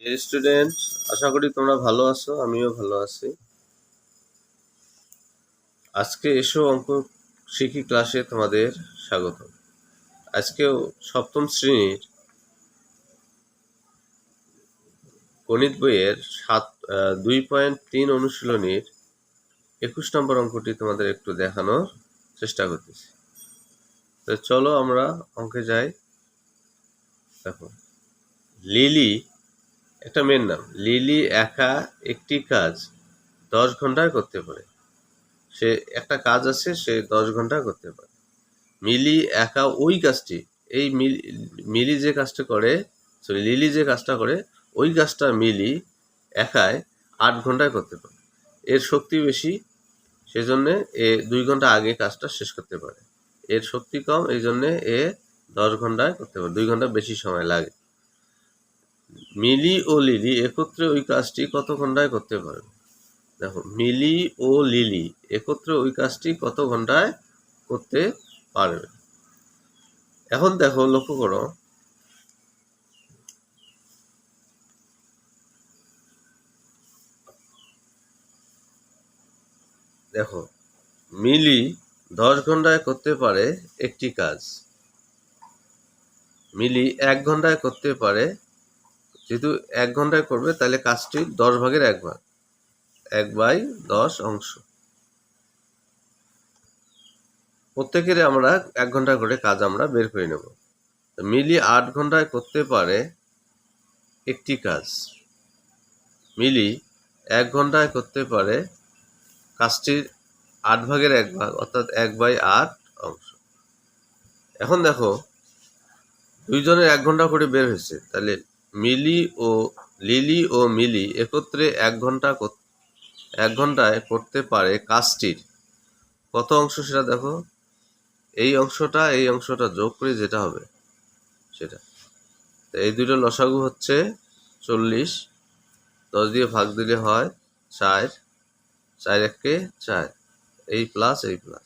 Student, আশা করি তোমরা ভালো আছো, আমিও ভালো আছি। আজকে এসো অঙ্ক শিখি ক্লাসে তোমাদের স্বাগত। আজকেও সপ্তম শ্রেণীর গণিত বইয়ের 2.3 অনুশীলনীর 21 নম্বর অঙ্কটি তোমাদের একটু দেখানোর চেষ্টা করতেছি। তো চলো আমরা অঙ্কে যাই। দেখো, লিলি একটা মেয়ের নাম। লিলি একা একটি কাজ 10 ঘন্টায় করতে পারে। সে একটা কাজ আছে, সে 10 ঘন্টায় করতে পারে। মিলি একা ওই কাজটি, এই মিলি যে কাজটা করে, লিলি যে কাজটা করে ওই কাজটা মিলি একাই 8 ঘন্টায় করতে পারে। এর শক্তি বেশি, সেজন্য এ 2 ঘন্টা আগে কাজটা শেষ করতে পারে। এর শক্তি কম, এই জন্যে এ 10 ঘন্টায় করতে পারে, 2 ঘন্টা বেশি সময় লাগে। মিলি ও লিলি একত্রে ওই কাজটি কত ঘন্টায় করতে পারবে? দেখো, মিলি ও লিলি একত্রে ওই কাজটি কত ঘন্টায় করতে পারবে। এখন দেখো, লক্ষ্য করো, দেখো মিলি 10 ঘন্টায় করতে পারে একটি কাজ। মিলি 1 ঘন্টায় করতে পারে, যেহেতু 1 ঘন্টায় করবে তাহলে কাজটি 10 ভাগের 1 ভাগ, 1/10 অংশ। প্রত্যেকের আমরা 1 ঘন্টা করে কাজ আমরা বের করে নেব। মিলি 8 ঘন্টায় করতে পারে একটি কাজ। মিলি 1 ঘন্টায় করতে পারে কাজটির 8 ভাগের 1 ভাগ, অর্থাৎ 1/8 অংশ। এখন দেখো, দুইজনের 1 ঘন্টা করে বের হয়েছে, তাহলে লিলি ও মিলি একত্রে 1 ঘন্টায় করতে পারে কাজটির কত অংশ সেটা দেখো। এই অংশটা যোগ করে যেটা হবে সেটা, এই দুটো লসাগু হচ্ছে 40। 10 দিয়ে ভাগ দিলে হয় 4, 4 1 4, এই প্লাস এই প্লাস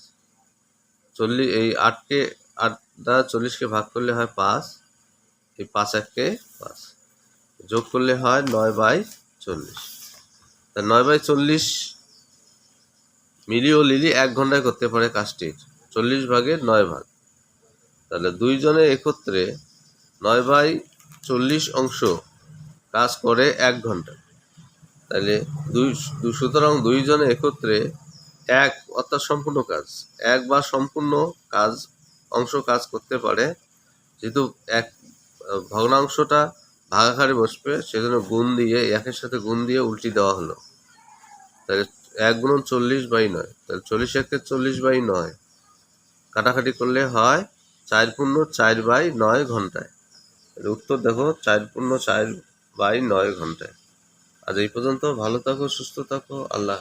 40, এই 8 দ্বারা 40কে ভাগ করলে হয় 5, এই 5 1 5, যোগ করলে হয় 9/40। তা 9/40 মিলি ও লিলি 1 ঘন্টায় করতে পারে কাজটির 40 ভাগের 9 ভাগ। তাহলে দুইজনে একত্রে 9/40 অংশ কাজ করে 1 ঘন্টা। তাহলে সুতরাং দুইজনে একত্রে 1 অর্থাৎ সম্পূর্ণ কাজ, 1 বা সম্পূর্ণ অংশ কাজ করতে পারে। যেহেতু ভগ্নাংশটা ভাগাকারে বসবে, সেজন্য গুণ দিয়ে 1-এর সাথে গুণ দিয়ে উল্টি দেওয়া হলো। তাহলে 1 গুণন 40/9, তাহলে 40 1 40/9, কাটাকাটি করলে হয় 4 পূর্ণ 4/9 ঘন্টায়। উত্তর দেখো, 4 পূর্ণ 4/9 ঘন্টায়। আজ এই পর্যন্ত। ভালো থাকো, সুস্থ থাকো, আল্লাহ।